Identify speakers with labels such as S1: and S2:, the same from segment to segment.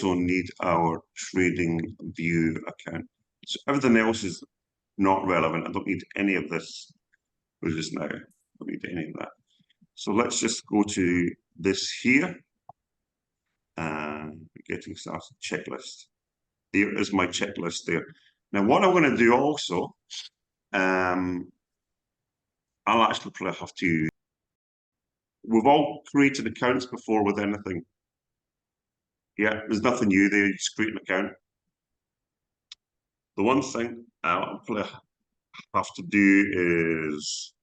S1: also need our trading view account. So everything else is not relevant. I don't need any of this just now. I don't need any of that. So let's just go to this here. And getting started checklist. There is my checklist there. Now, what I'm going to do also, I'll actually probably have to. We've all created accounts before with anything. Yeah, there's nothing new there. You just create an account. The one thing I'll probably have to do is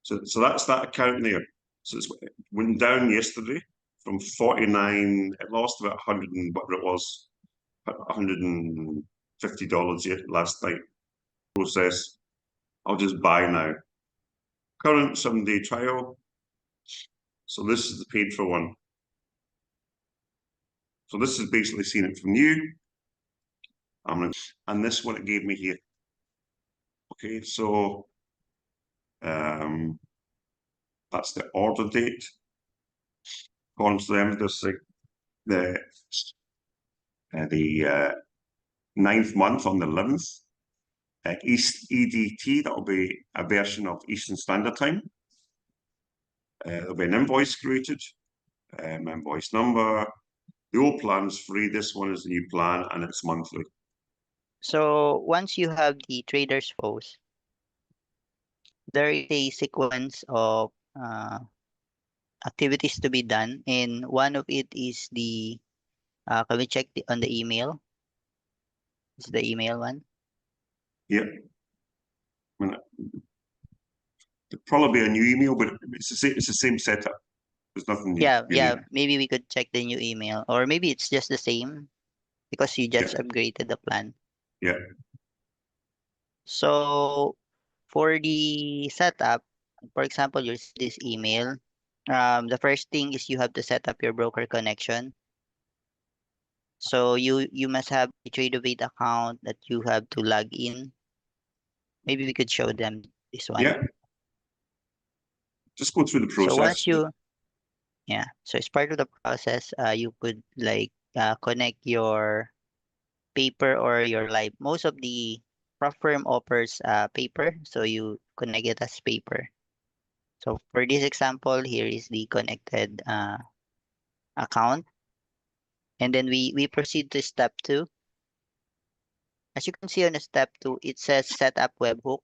S1: so that's that account there. So it went down yesterday from 49. It lost about 100 and whatever it was, $150 last night. Process. I'll just buy now. Current 7-day trial. So this is the paid for one. So this is basically seeing it from you. And this one it gave me here. Okay, so that's the order date. According to them, this the 9th month on the 11th. East EDT, that'll be a version of Eastern Standard Time. There'll be an invoice created, invoice number. The old plan's free. This one is the new plan, and it's monthly.
S2: So once you have the trader's post, there is a sequence of activities to be done, and one of it is the can we check on the email? Is the email one?
S1: Yep. There'll probably be a new email, but it's the same setup. There's nothing new.
S2: Yeah. Maybe we could check the new email, or maybe it's just the same because you just upgraded the plan.
S1: Yeah.
S2: So for the setup, for example, you receive this email. The first thing is you have to set up your broker connection. So you must have a Tradovate account that you have to log in. Maybe we could show them this one.
S1: Yeah. Just go through the process.
S2: So once you, so as part of the process, you could like connect your paper or your live. Most of the prop firm offers paper, so you connect it as paper. So for this example, here is the connected account. And then we proceed to step 2. As you can see on the step 2, it says set up webhook.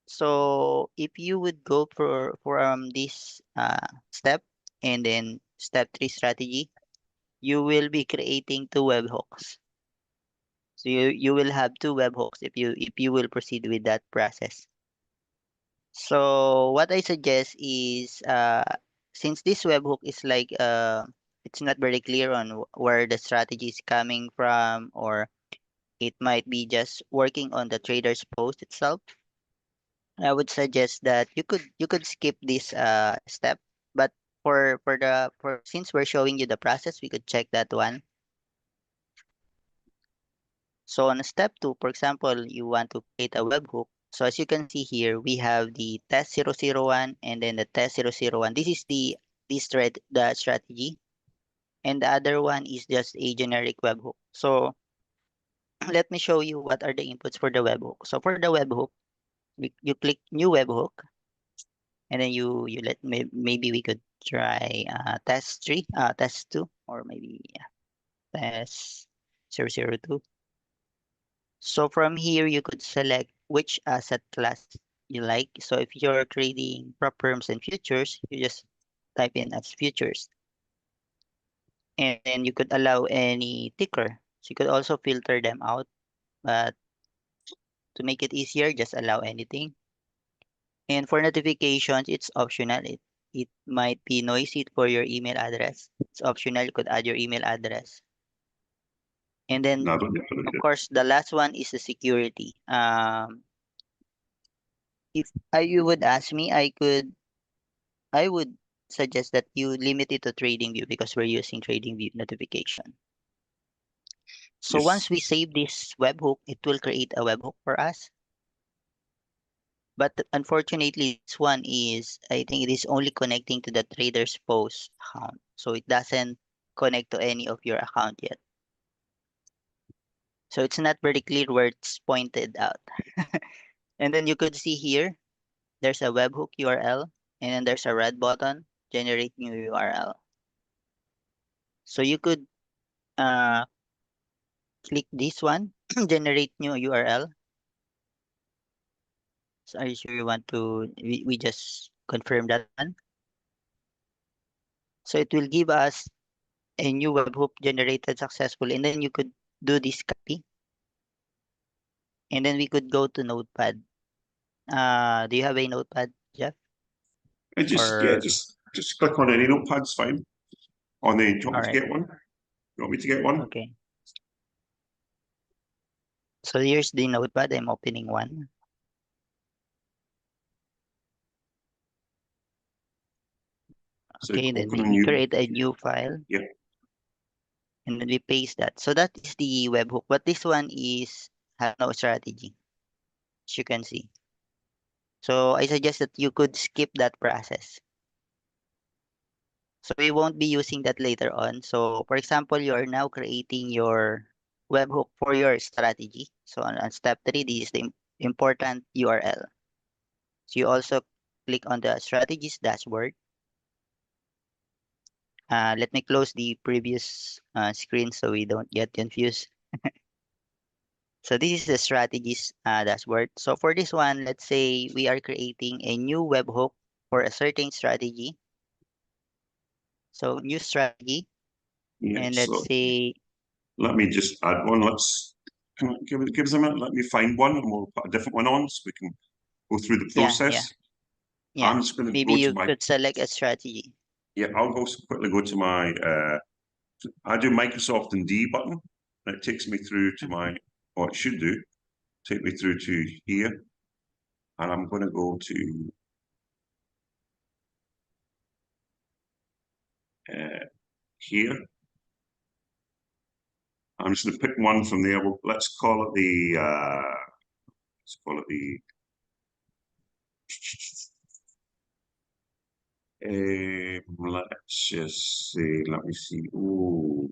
S2: So if you would go for this step and then step 3 strategy, you will be creating 2 webhooks. So you will have 2 webhooks if you will proceed with that process. So what I suggest is since this webhook is like it's not very clear on where the strategy is coming from, or it might be just working on the trader's post itself, I would suggest that you could skip this step. But for since we're showing you the process, we could check that one. So on step 2, for example, you want to create a webhook. So as you can see here, we have the test 001 and then the test 001. This is the strategy, and the other one is just a generic webhook. So let me show you what are the inputs for the webhook. So for the webhook, you click new webhook, and then you let maybe we could try test 3, test 2, or maybe test 002. So from here, you could select which asset class you like. So if you're trading prop firms and futures, you just type in as futures. And then you could allow any ticker. So you could also filter them out. But to make it easier, just allow anything. And for notifications, it's optional. It might be noisy for your email address. It's optional. You could add your email address. And then, of course, the last one is the security. If you would ask me, I would suggest that you limit it to TradingView because we're using TradingView notification. So once we save this webhook, it will create a webhook for us. But unfortunately, this one is, I think it is only connecting to the trader's post account. So it doesn't connect to any of your account yet. So it's not very clear where it's pointed out. And then you could see here, there's a webhook URL, and then there's a red button, generate new URL. So you could click this one, generate new URL. So are you sure you want to, we just confirm that one. So it will give us a new webhook generated successfully, and then you could do this copy. And then we could go to Notepad. Do you have a Notepad, Jeff?
S1: And
S2: Or
S1: just click on any notepad's fine. On the, do you want me to
S2: alright,
S1: get one? You want me to get one?
S2: okay. So here's the Notepad. I'm opening one.
S1: So
S2: Okay, then
S1: open a
S2: we
S1: new.
S2: create a new file.
S1: Yeah.
S2: And then we paste that. So that is the webhook, but this one is have no strategy, as you can see. So I suggest that you could skip that process. So we won't be using that later on. So for example, you are now creating your webhook for your strategy. So on step 3, this is the important URL. So you also click on the strategies dashboard. Let me close the previous screen so we don't get confused. So this is the strategies dashboard. So for this one, let's say we are creating a new webhook for a certain strategy. So new strategy,
S1: Yeah.
S2: and let's
S1: So
S2: say,
S1: let me just add one. Let's give us a minute. Let me find one, and we'll put a different one on so we can go through the
S2: yeah,
S1: process.
S2: yeah.
S1: I'm just going to
S2: Maybe
S1: go to
S2: you
S1: my.
S2: could select a strategy.
S1: Yeah, I'll quickly go to my. I do Microsoft and D button. And it takes me through to my. Or it should do. Take me through to here, and I'm going to go to. Here. I'm just going to pick one from there. Well, let's call it the. Let's call it the. Let's just see. Let me see. Oh,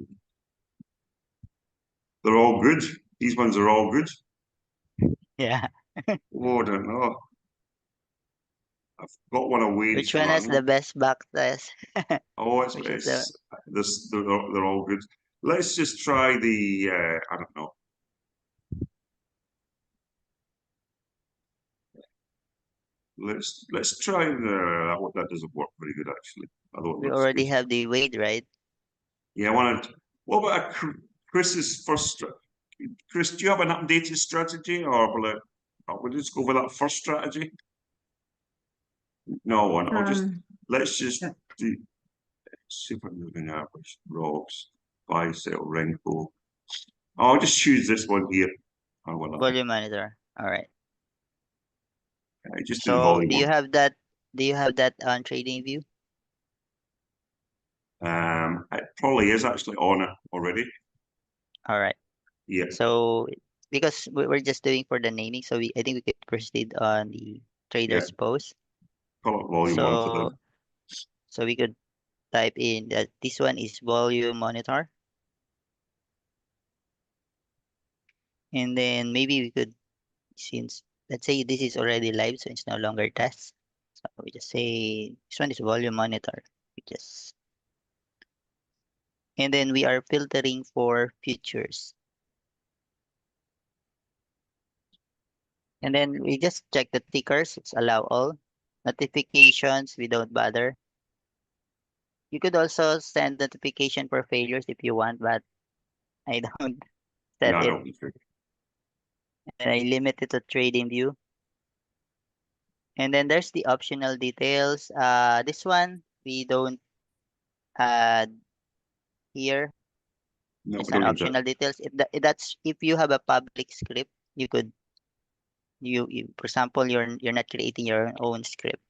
S1: they're all good. These ones are all good.
S2: Yeah.
S1: Oh, I don't know. I've got one away
S2: Which
S1: from
S2: one
S1: that
S2: has the
S1: one.
S2: best backtest?
S1: Oh,
S2: Which is the
S1: it's this. They're all good. Let's just try the. I don't know. Let's try the. That doesn't work very good actually. Although it
S2: we
S1: looks
S2: already
S1: good.
S2: have the Wade, right?
S1: Yeah, I want to. What about Chris's first? Chris, do you have an updated strategy, or will we just go with that first strategy? No one. Let's just
S3: yeah.
S1: do super moving average, rocks, buy, sell, rainbow. I'll just choose this one here. I want to
S2: Volume monitor. All right.
S1: just do the
S2: So
S1: volume
S2: do you
S1: one.
S2: have that? Do you have that on Trading View?
S1: It probably is actually on it already.
S2: All right.
S1: Yeah,
S2: So because we're just doing for the naming, so I think we could proceed on the
S1: yeah.
S2: trader's post.
S1: Call it volume one for them.
S2: So we could type in that this one is volume monitor. And then maybe we could, since let's say this is already live, so it's no longer test. So we just say this one is volume monitor. We just, and then we are filtering for futures. And then we just check the tickers. It's allow all. Notifications, we don't bother. You could also send notification for failures if you want, but I don't set
S1: No, I
S2: it.
S1: don't.
S2: And I limit it to trading view. And then there's the optional details. This one we don't add here.
S1: No,
S2: It's
S1: we
S2: an
S1: don't need that.
S2: optional details. That's if you have a public script, you could for example you're not creating your own script.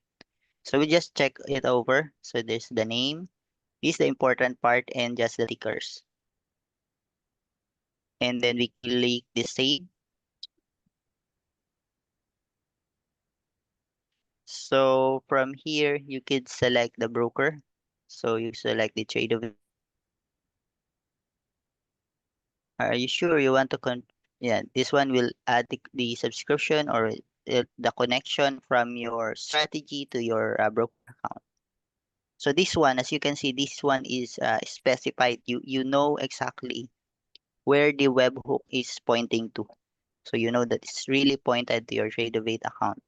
S2: So we just check it over. So there's the name, is the important part, and just the tickers. And then we click the save. So from here, you could select the broker. So you select the trade of. Are you sure you want to yeah, this one will add the subscription or the connection from your strategy to your broker account. So this one, as you can see, this one is specified. You know exactly where the webhook is pointing to. So you know that it's really pointed to your Tradovate account.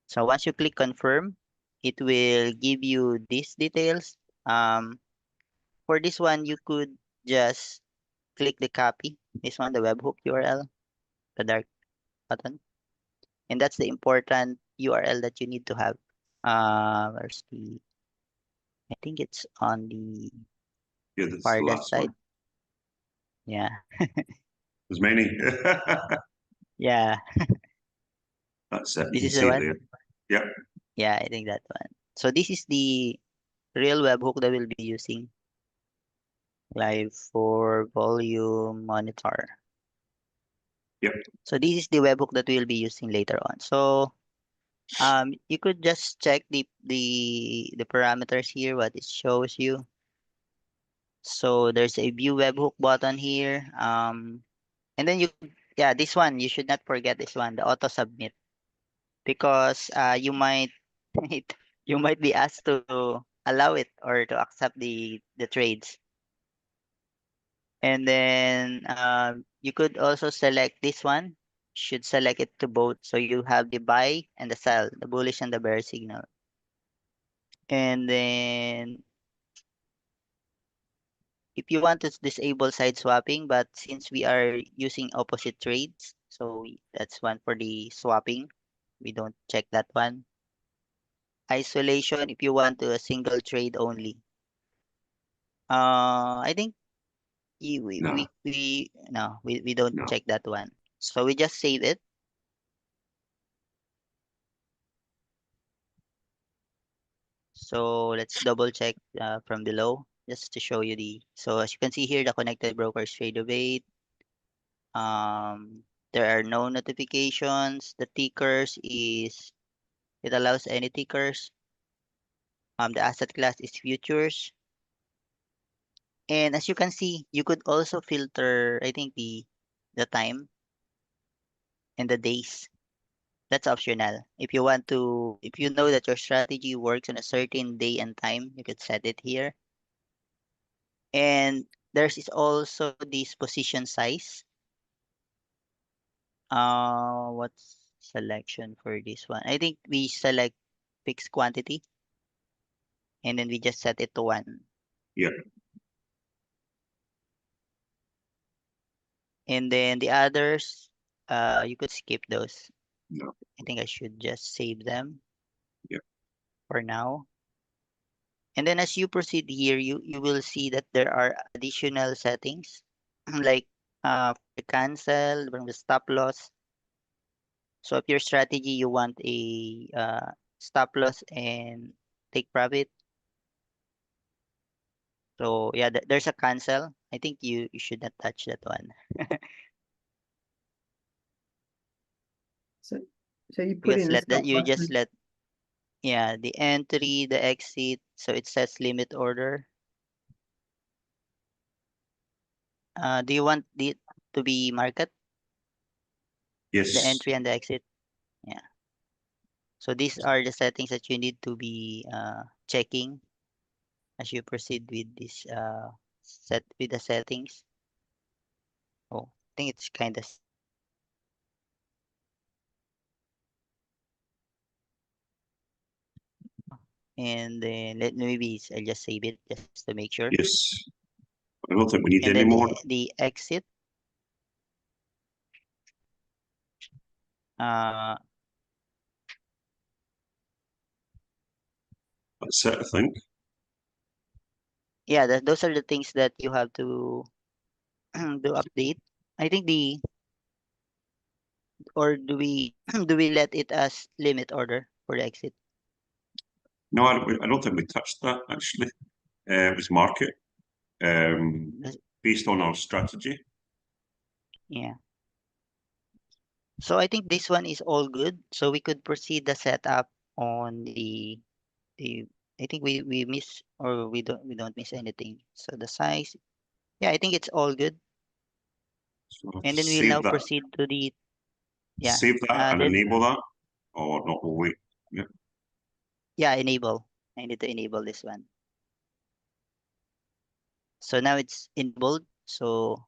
S2: So once you click confirm, it will give you these details. For this one, you could just click the copy. This one, the webhook URL, the dark button. And that's the important URL that you need to have. Where's the, I think it's on the
S1: Yeah, that's the
S2: farthest
S1: last
S2: side.
S1: one.
S2: Yeah.
S1: There's many.
S2: Yeah.
S1: That's it.
S2: This
S1: You
S2: is
S1: can
S2: the
S1: see it
S2: one.
S1: there. Yep.
S2: Yeah, I think that one. So this is the real webhook that we'll be using live for volume monitor.
S1: Yep.
S2: So this is the webhook that we'll be using later on. So you could just check the parameters here, what it shows you. So there's a view webhook button here. And then yeah, this one, you should not forget this one, the auto submit, because you might you might be asked to allow it or to accept the trades. And then you could also select this one. Should select it to both, so you have the buy and the sell, the bullish and the bear signal. And then if you want to disable side swapping, but since we are using opposite trades, so that's one for the swapping. We don't check that one. Isolation, if you want to a single trade only. I think
S1: No,
S2: we don't
S1: no.
S2: check that one. So we just save it. So let's double check from below just to show you so as you can see here, the connected brokers Tradovate. There are no notifications. The tickers it allows any tickers. The asset class is futures. And as you can see, you could also filter, I think the time and the days. That's optional. If you know that your strategy works on a certain day and time, you could set it here. And there's is also this position size. What's selection for this one? I think we select fixed quantity and then we just set it to 1.
S1: Yep.
S2: And then the others, you could skip those.
S1: No.
S2: I think I should just save them.
S1: Yep.
S2: For now. And then as you proceed here, you will see that there are additional settings like the cancel from the stop loss. So if your strategy you want a stop loss and take profit. So yeah, there's a cancel. I think you should not touch that one.
S3: So, so you put
S2: Because
S3: in the stop
S2: you
S3: loss
S2: just
S3: and-
S2: let the entry, the exit, so it says limit order. Do you want it to be market,
S1: Yes.
S2: the entry and the exit? Yeah. So these are the settings that you need to be checking as you proceed with this set with the settings. Oh, I think it's kind of and then I'll just save it just to make sure.
S1: Yes. I don't think we need
S2: And
S1: any
S2: then
S1: more.
S2: the exit. Uh,
S1: That's it, I think.
S2: yeah, those are the things that you have to do update. I think or do we do we let it as limit order for the exit?
S1: No, I don't think we touched that actually. It was market
S2: Does-
S1: based on our strategy.
S2: Yeah. So I think this one is all good. So we could proceed the setup on the I think we miss or we don't miss anything. So the size, yeah, I think it's all good.
S1: So I have
S2: And
S1: to
S2: then we'll
S1: save
S2: now
S1: that,
S2: proceed to the, yeah,
S1: save that and
S2: then,
S1: enable that, or not, we'll wait.
S2: yeah, enable. I need to enable this one. So now it's enabled. So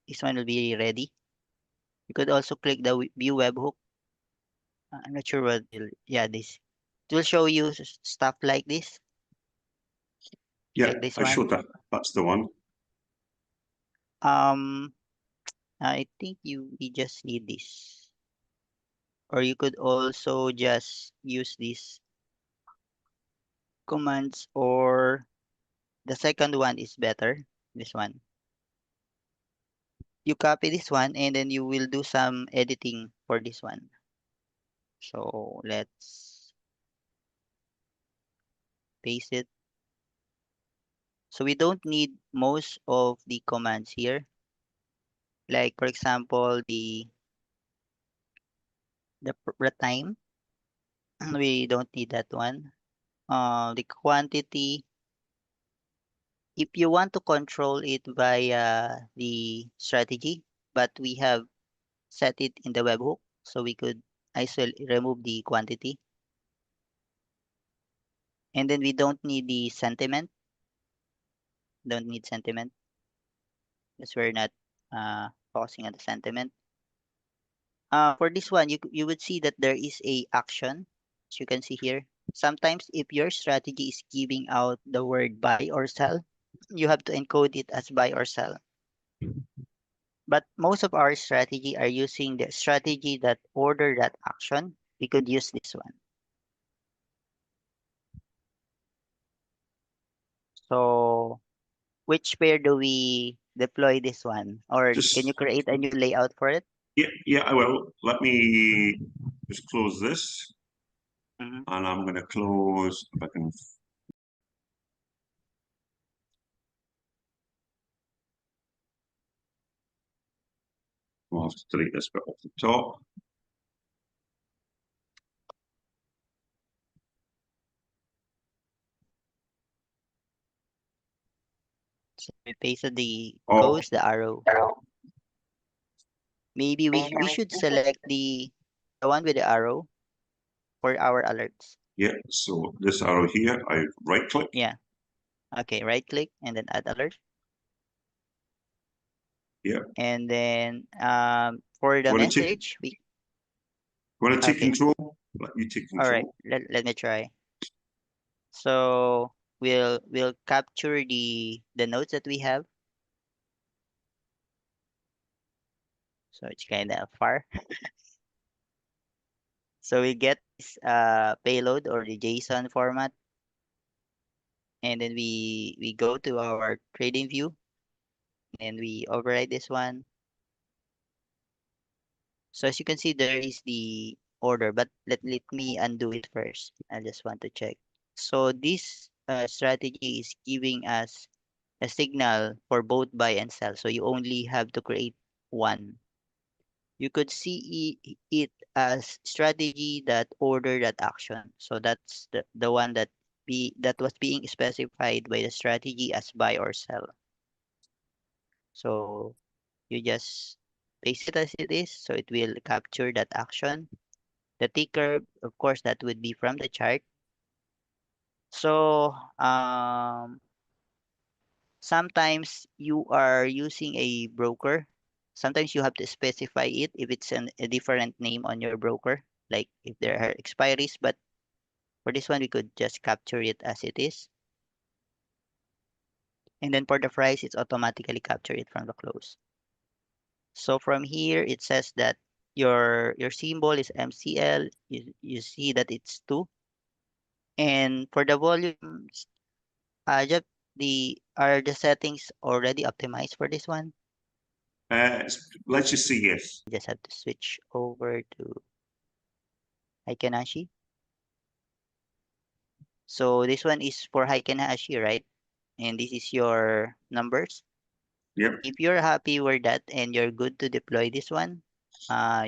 S2: this one will be ready. You could also click the view webhook. I'm not sure what, yeah, this. It will show you stuff like this,
S1: Yeah,
S2: like this
S1: I showed
S2: one.
S1: that. That's the one.
S2: Um, I think we just need this. Or you could also just use these commands, or the second one is better. This one. You copy this one and then you will do some editing for this one. So let's paste it. So we don't need most of the commands here. Like for example, the time. We don't need that one. The quantity. If you want to control it via the strategy, but we have set it in the webhook, so we could remove the quantity. And then we don't need the sentiment. Don't need sentiment because we're not focusing on the sentiment. For this one, you would see that there is a action, as you can see here. Sometimes if your strategy is giving out the word buy or sell, you have to encode it as buy or sell. But most of our strategy are using the strategy that order that action. We could use this one. So which pair do we deploy this one? Or can you
S1: Just,
S2: create a new layout for it?
S1: yeah, I will. Let me just close this,
S2: Mhm.
S1: and I'm going to close, if I can. I'll have to delete this bit off the top.
S2: So we pasted the
S1: Oh,
S2: codes, the arrow. Maybe we should select the one with the arrow for our alerts.
S1: yeah. So this arrow here, I right click.
S2: Yeah. Okay, right click and then add alert.
S1: Yeah.
S2: And then for the
S1: Want to take,
S2: message, we
S1: want to take
S2: okay.
S1: control? Let you take
S2: All right.
S1: control.
S2: Let me try. So we'll capture the nodes that we have. So it's kind of far. So we get this payload or the JSON format, and then we go to our trading view and we override this one. So as you can see, there is the order, but let me undo it first. I just want to check. So this strategy is giving us a signal for both buy and sell. So you only have to create one. You could see it as strategy that order that action. So that's the one that was being specified by the strategy as buy or sell. So you just paste it as it is, so it will capture that action. The ticker, of course, that would be from the chart. So sometimes you are using a broker. Sometimes you have to specify it if it's a different name on your broker, like if there are expiries. But for this one, we could just capture it as it is. And then for the price, it's automatically capture it from the close. So from here, it says that your symbol is MCL. You see that it's 2. And for the volumes, just are the settings already optimized for this one?
S1: Let's just say yes.
S2: You just have to switch over to Heikenashi. So this one is for Heikenashi, right? And this is your numbers.
S1: Yep.
S2: If you're happy with that and you're good to deploy this one,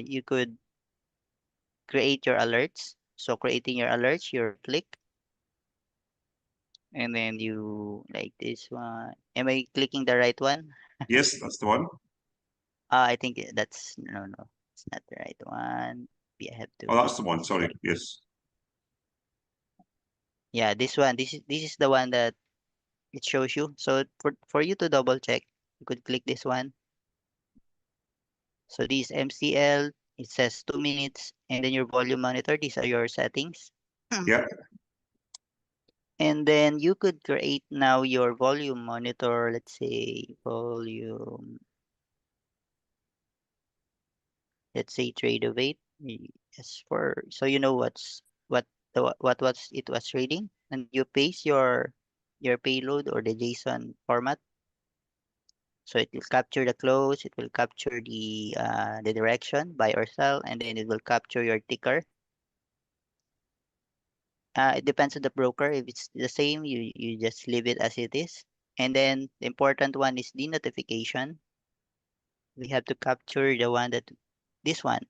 S2: you could create your alerts. So creating your alerts, you click, and then you like this one. Am I clicking the right one?
S1: Yes, that's the one.
S2: I think that's no, it's not the right one. Maybe I have to.
S1: Oh, that's the one. Sorry.
S2: Sorry.
S1: Yes.
S2: Yeah, this one. This is the one that it shows you. So for you to double check, you could click this one. So this MCL, it says 2 minutes, and then your volume monitor. These are your settings.
S1: Yeah.
S2: And then you could create now your volume monitor. Let's say volume. Let's say trade of 8. Yes, for so you know what was it was trading, and you paste your payload or the JSON format. So it will capture the close, it will capture the direction, buy or sell, and then it will capture your ticker. It depends on the broker. If it's the same, you just leave it as it is. And then the important one is the notification. We have to capture the one that this one,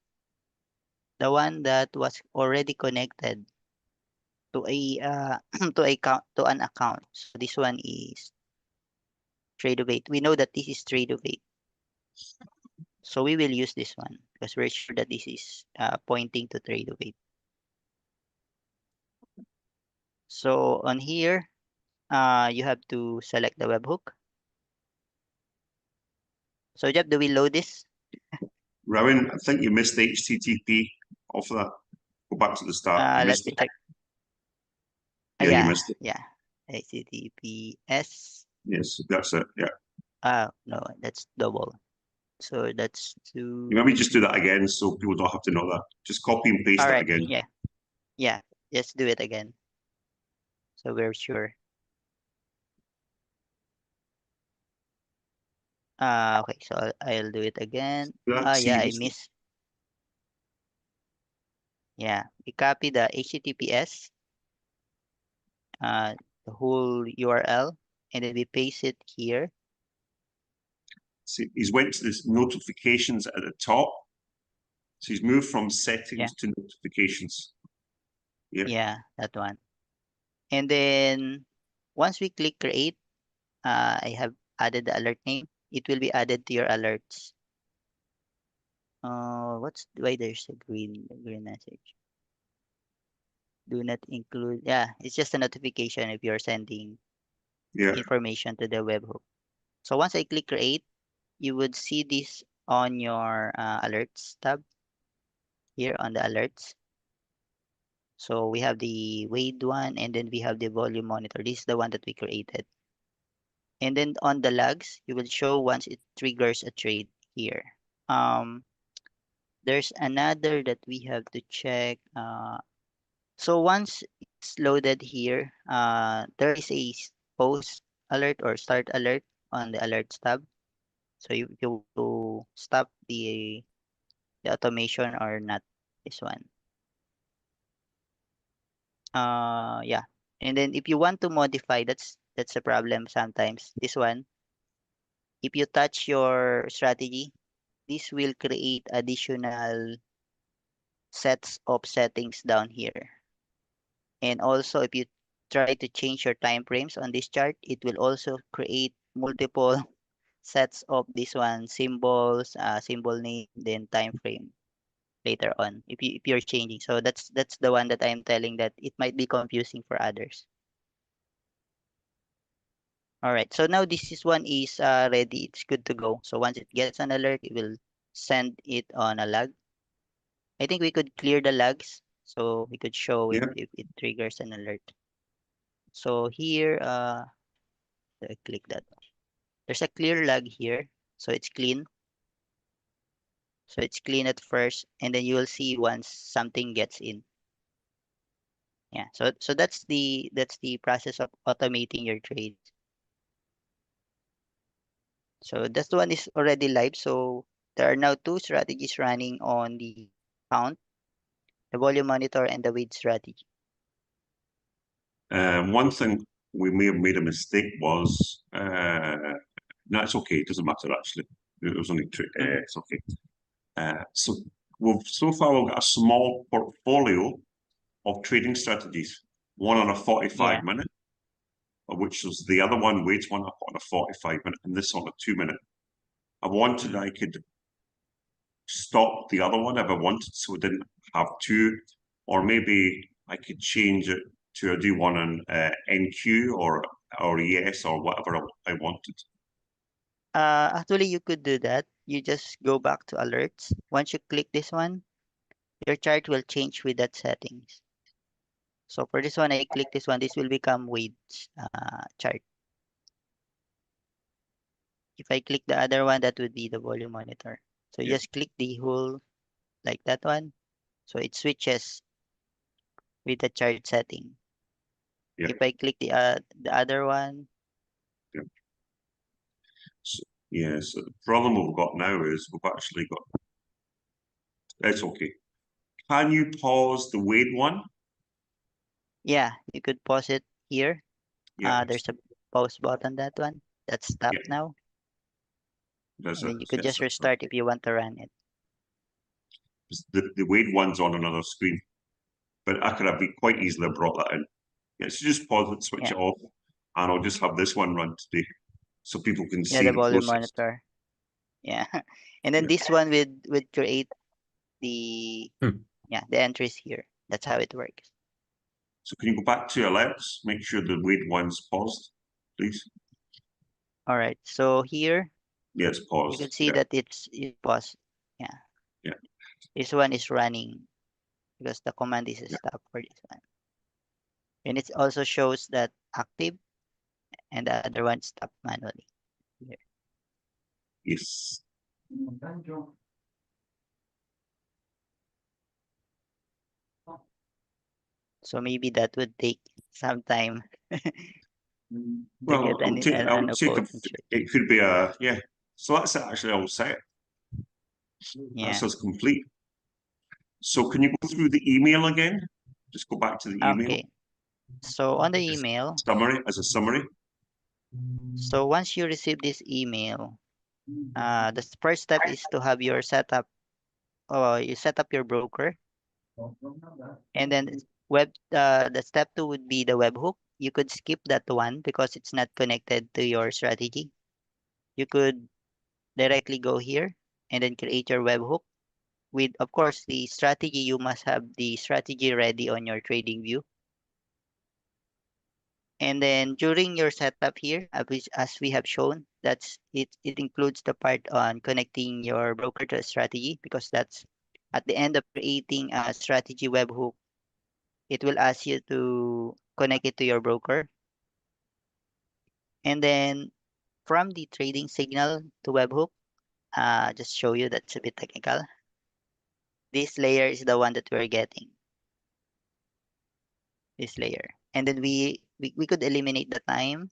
S2: the one that was already connected to a to an account. So this one is Trade-O-Bait. We know that this is Trade-O-Bait. So we will use this one because we're sure that this is pointing to Trade-O-Bait. So on here, you have to select the webhook. So Jeff, do we load this?
S1: Rowan, I think you missed the HTTP off that. Go back to the start. You
S2: Let
S1: missed
S2: me
S1: it.
S2: check.
S1: Yeah, you missed it.
S2: Yeah. HTTPS.
S1: Yes, that's it. Yeah.
S2: No, that's double. So that's
S1: You
S2: two.
S1: maybe just do that again so people don't have to know that. Just copy and paste
S2: All
S1: that
S2: right.
S1: again.
S2: Yeah. Just do it again. So we're sure. Okay. So I'll do it again.
S1: See,
S2: I missed. Yeah. We copy the HTTPS, the whole URL, and then we paste it here.
S1: see, he's went to this notifications at the top. So he's moved from settings to notifications.
S2: Yeah, that one. And then once we click create, I have added the alert name. It will be added to your alerts. What's why there's a green message? Do not include. Yeah, it's just a notification if you're sending information to the webhook. So once I click create, you would see this on your alerts tab here on the alerts. So we have the Wade one, and then we have the volume monitor. This is the one that we created. And then on the logs, you will show once it triggers a trade here. There's another that we have to check. So once it's loaded here, there is a post alert or start alert on the alerts tab. So you want to stop the automation or not this one. Yeah. And then if you want to modify, that's a problem sometimes. This one, if you touch your strategy, this will create additional sets of settings down here. And also if you try to change your time frames on this chart, it will also create multiple sets of this one, symbols, symbol name, then time frame later on if you're changing. So that's the one that I'm telling that it might be confusing for others. All right, so now this one is ready. It's good to go. So once it gets an alert, it will send it on a log. I think we could clear the logs so we could show if it triggers an alert. So here, I click that. There's a clear log here, so it's clean. So it's clean at first, and then you will see once something gets in. Yeah, so that's the process of automating your trades. So this one is already live. So there are now two strategies running on the account, the volume monitor and the wait strategy.
S1: One thing we may have made a mistake was, no, it's okay. It doesn't matter actually. It was only it's okay. So so far we've got a small portfolio of trading strategies. One on a 45-minute, which was the other one. Wait, one up on a 45-minute, and this on a 2-minute. I wanted I could stop the other one if I wanted, so I didn't have two, or maybe I could change it to do one on NQ or yes or whatever I wanted.
S2: Actually, you could do that. You just go back to alerts. Once you click this one, your chart will change with that settings. So for this one, I click this one. This will become Wade's chart. If I click the other one, that would be the volume monitor. So you
S1: Yeah.
S2: just click the whole like that one. So it switches with the chart setting.
S1: Yeah.
S2: If I click the other one,
S1: So, yeah, so the problem we've got now is we've actually got, it's okay. Can you pause the Wade one?
S2: yeah, you could pause it here.
S1: Yeah,
S2: There's a pause button, that one. That's stopped
S1: yeah.
S2: now.
S1: There's
S2: And
S1: a,
S2: then you could
S1: yes,
S2: just restart if you want to run it.
S1: the Wade one's on another screen, but I could have quite easily brought that in. Yeah, so just pause it, switch
S2: Yeah.
S1: it off, and I'll just have this one run today so people can
S2: Yeah,
S1: see
S2: the
S1: the
S2: volume
S1: process.
S2: monitor. Yeah. And then
S1: Yeah.
S2: this one would create the
S3: Hmm.
S2: yeah, the entries here. That's how it works.
S1: So can you go back to alerts? Make sure the Wade one's paused, please.
S2: All right. So here
S1: Yeah, it's
S2: you
S1: paused.
S2: can see
S1: Yeah,
S2: that it's paused. Yeah.
S1: yeah.
S2: This one is running because the command is stop for this one. And it also shows that active and the other one stop manually. Here.
S1: Yes.
S2: So maybe that would take some time to
S1: Well,
S2: get
S1: I'll take,
S2: an opposing switch.
S1: it could be a, yeah. So that's it actually all set.
S2: Yeah.
S1: That's us complete. So can you go through the email again? Just go back to the email.
S2: Okay. So on the email,
S1: Summary, as a summary.
S2: so once you receive this email, the first step is to have your setup. You set up your broker, and then the step two would be the webhook. You could skip that one because it's not connected to your strategy. You could directly go here and then create your webhook. With, of course, the strategy, you must have the strategy ready on your trading view. And then during your setup here, as we have shown, it includes the part on connecting your broker to a strategy, because that's at the end of creating a strategy webhook, it will ask you to connect it to your broker. And then from the trading signal to webhook, just show you that's a bit technical. This layer is the one that we're getting. This layer. And then we could eliminate the time.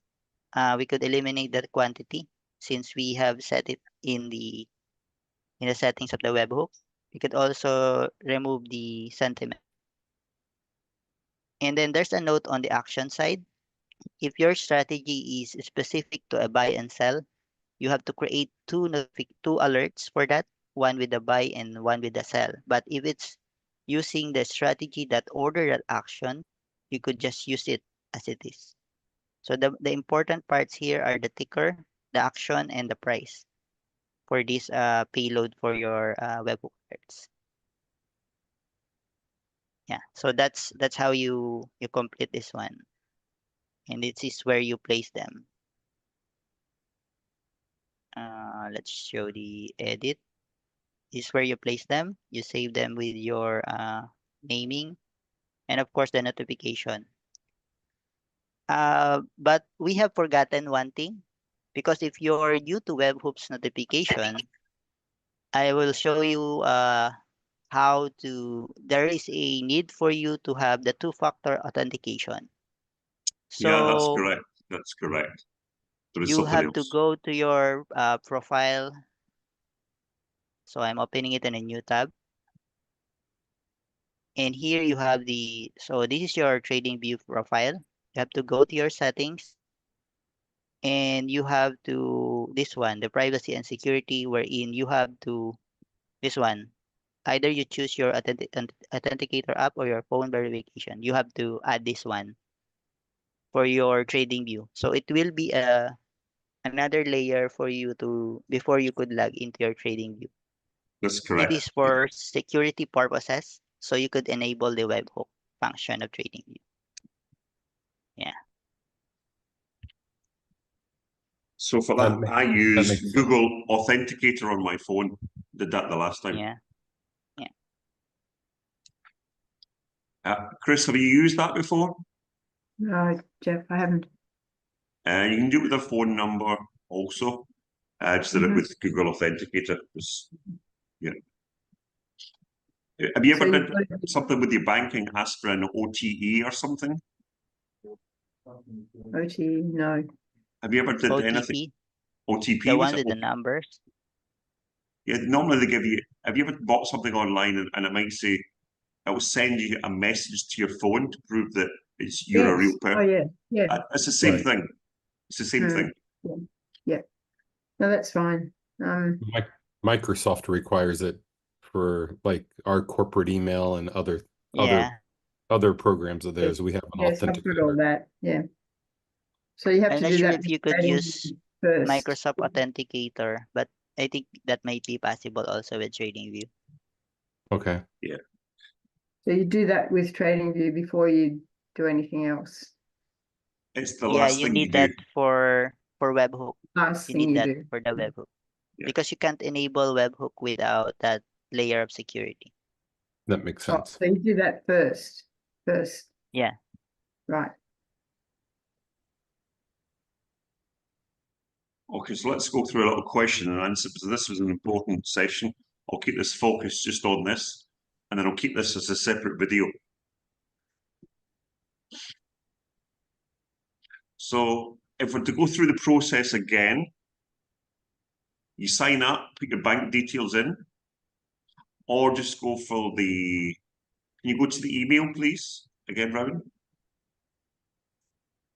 S2: We could eliminate the quantity since we have set it in the settings of the webhook. We could also remove the sentiment. And then there's a note on the action side. If your strategy is specific to a buy and sell, you have to create two alerts for that, one with the buy and one with the sell. But if it's using the strategy that order that action, you could just use it as it is. So the important parts here are the ticker, the action, and the price for this payload for your webhook alerts. Yeah, so that's how you complete this one, and this is where you place them. Let's show the edit. This is where you place them. You save them with your naming, and of course the notification. But we have forgotten one thing, because if you're new to Webhook's notification, I will show you how to. There is a need for you to have the two-factor authentication.
S1: Yeah, that's
S2: So
S1: correct. That's correct. There is
S2: you
S1: something
S2: have to
S1: else.
S2: go to your profile. So I'm opening it in a new tab. And here you have so this is your trading view profile. You have to go to your settings, and you have to, this one, the privacy and security, wherein you have to, this one, either you choose your authenticator app or your phone verification. You have to add this one for your trading view. So it will be another layer for you to, before you could log into your trading view.
S1: That's
S2: It
S1: correct.
S2: is for security purposes, so you could enable the webhook function of TradingView.
S1: So for
S3: That
S1: that,
S3: makes-
S1: I use
S3: makes sense.
S1: Google Authenticator on my phone. Did that the last time.
S2: Yeah.
S1: Chris, have you used that before?
S4: No, Jeff, I haven't.
S1: You can do it with a phone number also. I just did it with Google Authenticator. Yeah. Have you ever
S4: So
S1: did something with your banking, asked for an OTE or something?
S4: OT, no.
S1: Have you ever did anything?
S2: OTP,
S1: OTP?
S2: the
S1: was
S2: one
S1: it
S2: with the
S1: OTP?
S2: numbers.
S1: Yeah, normally they give you. Have you ever bought something online and it might say, it will send you a message to your phone to prove that you're a real
S4: Oh,
S1: person?
S4: yeah, yeah.
S1: It's the same
S3: Right.
S1: thing. It's the same thing.
S4: No, that's fine.
S3: Microsoft requires it for like our corporate email and other
S2: Yeah.
S3: other programs of theirs. We have an
S4: Yes, I've got all
S3: authenticator.
S4: that, yeah. So you have
S2: I'm
S4: to
S2: not
S4: do
S2: sure
S4: that
S2: if you could use
S4: first.
S2: Microsoft Authenticator, but I think that might be possible also with TradingView.
S3: Okay.
S4: So you do that with TradingView before you do anything else.
S1: It's the
S2: Yeah,
S1: last
S2: you
S1: thing you
S2: need
S1: do.
S2: that for webhook.
S4: Last
S2: You
S4: thing
S2: need
S4: you
S2: that
S4: do.
S2: for the webhook.
S1: Yeah.
S2: Because you can't enable webhook without that layer of security.
S3: That makes
S4: Oh,
S3: sense.
S4: so you do that first.
S2: Yeah.
S4: Right.
S1: Okay, so let's go through a little question and answer because this was an important session. I'll keep this focused just on this, and then I'll keep this as a separate video. So if we're to go through the process again, you sign up, put your bank details in, or just go for the, can you go to the email, please? Again, Robin?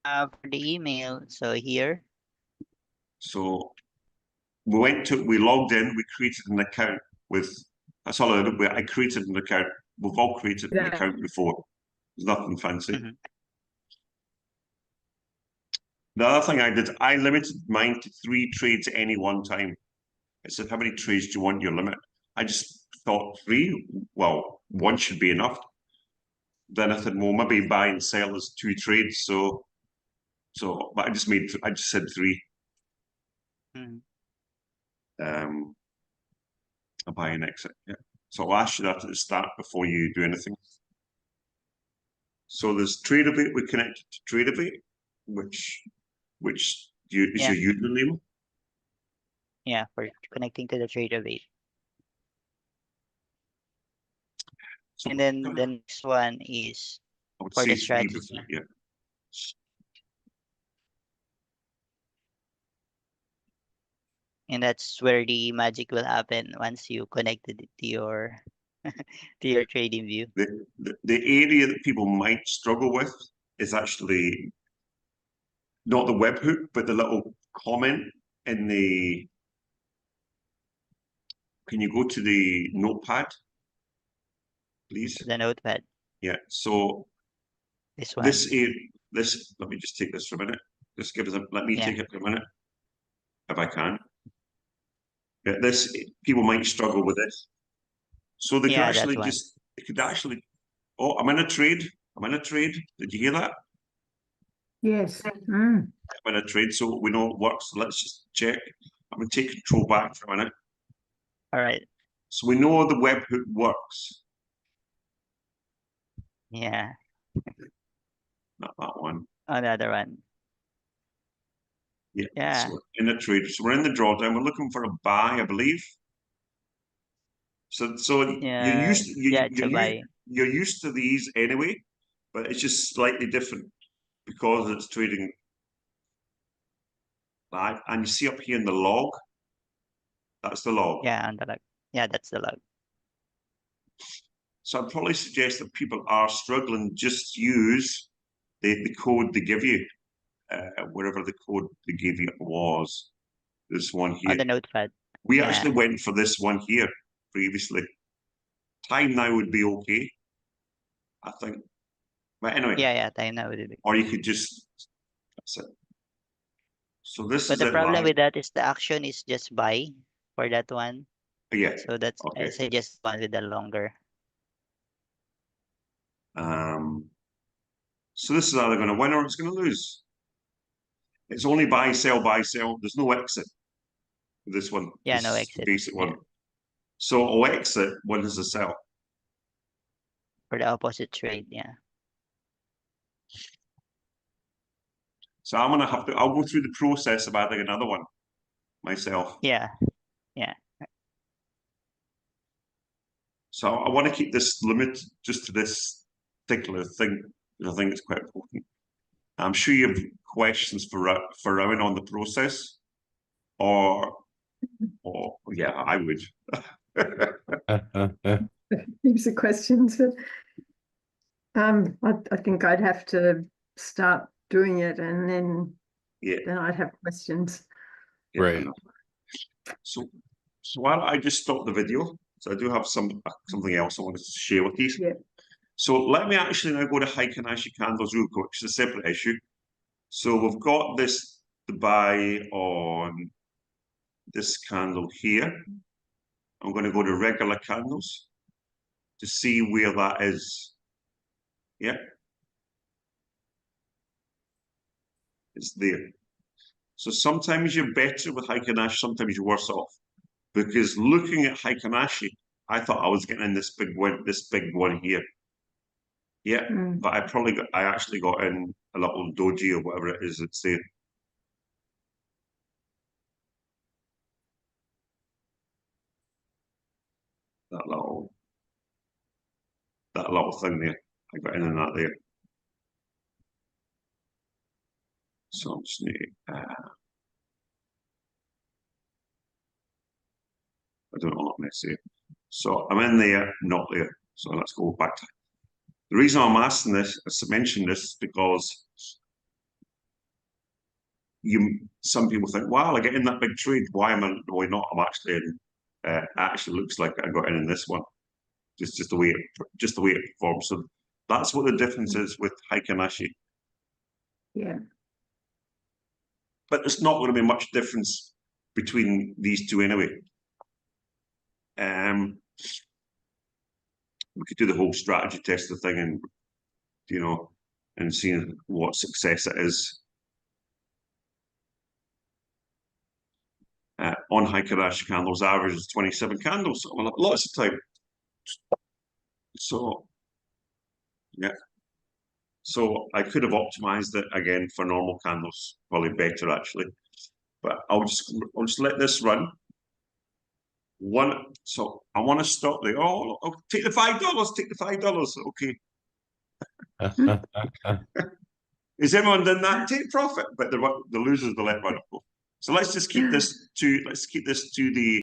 S2: For the email, so here,
S1: So we logged in, we created an account with, that's all I did. I created an account. We've all created an account before. There's nothing fancy.
S2: Mhm.
S1: The other thing I did, I limited mine to 3 trades at any one time. I said, how many trades do you want your limit? I just thought 3, well, 1 should be enough. Then I said, well, maybe buy and sell is 2 trades. But I just said 3.
S2: Mhm.
S1: A buy and exit, yeah. So I'll ask you that at the start before you do anything. So there's Tradeovate, we connected to Tradeovate, which is
S2: Yeah.
S1: your username.
S2: Yeah, for connecting to the Tradeovate.
S1: So
S2: And then the next one is
S1: I would
S2: for
S1: say
S2: the
S1: 3
S2: strategy.
S1: before, yeah.
S2: And that's where the magic will happen once you connected it to your to your TradingView.
S1: The area that people might struggle with is actually not the webhook, but the little comment in the. Can you go to the notepad, please?
S2: The notepad.
S1: Yeah. So
S2: This one.
S1: this. Let me just take this for a minute. Just give us a. Let me
S2: Yeah.
S1: take it for a minute, if I can. Yeah, this people might struggle with this. So they
S2: Yeah,
S1: could
S2: that
S1: actually
S2: one.
S1: they could actually. Oh, I'm in a trade. I'm in a trade. Did you hear that?
S4: Yes.
S1: I'm in a trade, so we know it works. Let's just check. I'm going to take control back for a minute.
S2: All right.
S1: So we know the webhook works.
S2: Yeah.
S1: Not that one.
S2: Another one.
S1: Yeah.
S2: Yeah.
S1: So in a trade. So we're in the drawdown. We're looking for a buy, I believe. So
S2: Yeah.
S1: you're used to these anyway, but it's just slightly different because it's trading live. And you see up here in the log, that's the log.
S2: Yeah, on the log. Yeah, that's the log.
S1: So I'd probably suggest that people are struggling, just use the code they give you, wherever the code they give you was. This one here.
S2: On the notepad.
S1: We
S2: Yeah.
S1: actually went for this one here previously. Time now would be okay, I think. But anyway.
S2: Yeah, time now would be.
S1: Or you could just, that's it. So this
S2: But
S1: is
S2: the
S1: it
S2: problem
S1: live.
S2: with that is the action is just buy for that one.
S1: Yeah.
S2: So that's, I
S1: Okay.
S2: suggest one with the longer.
S1: So this is either going to win or it's going to lose. It's only buy, sell, buy, sell. There's no exit. This one.
S2: Yeah,
S1: This
S2: no
S1: is the
S2: exit.
S1: basic
S2: Yeah.
S1: one. So I'll exit when there's a sell.
S2: For the opposite trade, yeah.
S1: So I'm gonna have to. I'll go through the process of adding another one myself.
S2: Yeah.
S1: So I want to keep this limit just to this particular thing. I think it's quite important. I'm sure you have questions for Rowan on the process, or yeah, I would.
S4: Heaps of questions, but I think I'd have to start doing it, and then
S1: Yeah.
S4: I'd have questions.
S1: Yeah,
S3: Right.
S1: I know. So while I just stop the video, so I do have something else I wanted to share with you.
S4: Yeah.
S1: So let me actually now go to Heikin Ashi candles real quick, which is a separate issue. So we've got this to buy on this candle here. I'm going to go to regular candles to see where that is. Yeah. It's there. So sometimes you're better with Heikin Ashi, sometimes you're worse off. Because looking at Heikin Ashi, I thought I was getting in this big one here. Yeah, but I actually got in a little doji or whatever it is it's there. That little thing there. I got in that there. So I'm just need I don't know what I'm saying. So I'm in there, not there. So let's go back to the reason I'm asking this, to mention this, because some people think, wow, I get in that big trade. Why am I not? I'm actually in. Actually looks like I got in this one. Just the way it performs. So that's what the difference is with Heikin Ashi.
S4: Yeah.
S1: But there's not going to be much difference between these two anyway. We could do the whole strategy test of thing, and and seeing what success it is. On Heikin Ashi candles, average is 27 candles. So we'll have lots of time. So yeah. So I could have optimized it again for normal candles, probably better actually. But I'll just let this run. So I want to stop there. Oh, take the $5. Take the $5. Okay. Is everyone done that? Take profit, but the losers will let run. So let's just keep this to the